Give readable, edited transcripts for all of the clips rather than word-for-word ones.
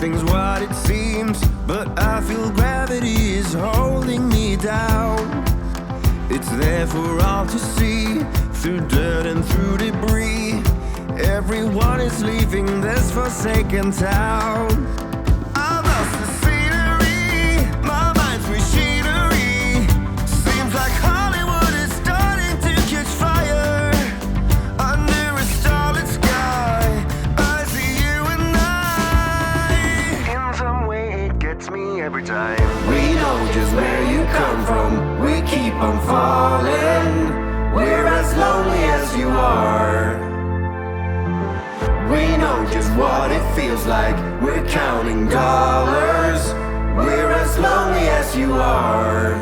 nothing's what it seems, but I feel gravity is holding me down. It's there for all to see, through dirt and through debris. Everyone is leaving this forsaken town. I lost the scenery, my mind's machinery. Seems like Hollywood is starting to catch fire. Under a starlit sky, I see you and I. In some way it gets me every time. We know just where you come from, we keep on falling. We're as lonely as you are. We know just what it feels like, we're counting dollars. We're as lonely as you are.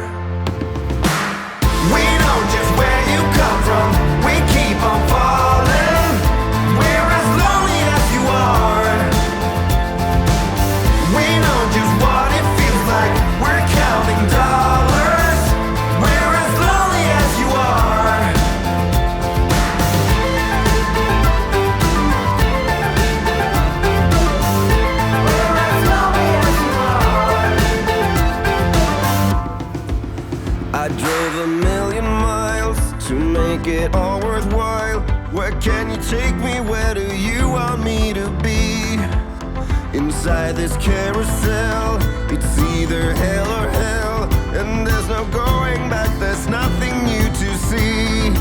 We know just where you come from, we keep on falling. We're as lonely as you are. We know just what it feels like, we're counting dollars. We're as lonely as you are. We're as lonely as you are. I drove 1,000,000 miles to make it all worthwhile. Where can you take me? Where do you want me to be? Inside this carousel, it's either hell or hell, and there's no going back, there's nothing new to see.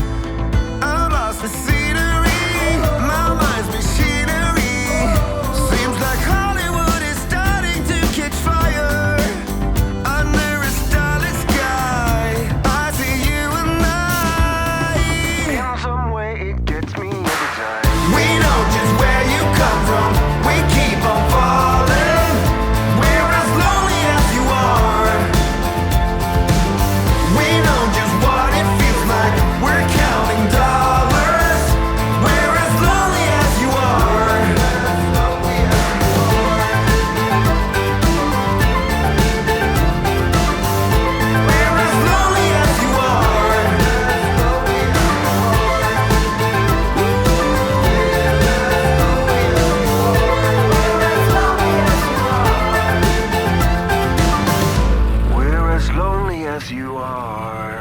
I lost the scenery, my mind's machinery. Seems like Hollywood is starting to catch fire. Under a starlit sky, I see you and I. In some way it gets me every time. We know just where you come from, we keep on falling. We're as lonely as you are. We know just what it feels like, we're counting dollars. We're as lonely as you are. We're as lonely as you are. We're as lonely as you are.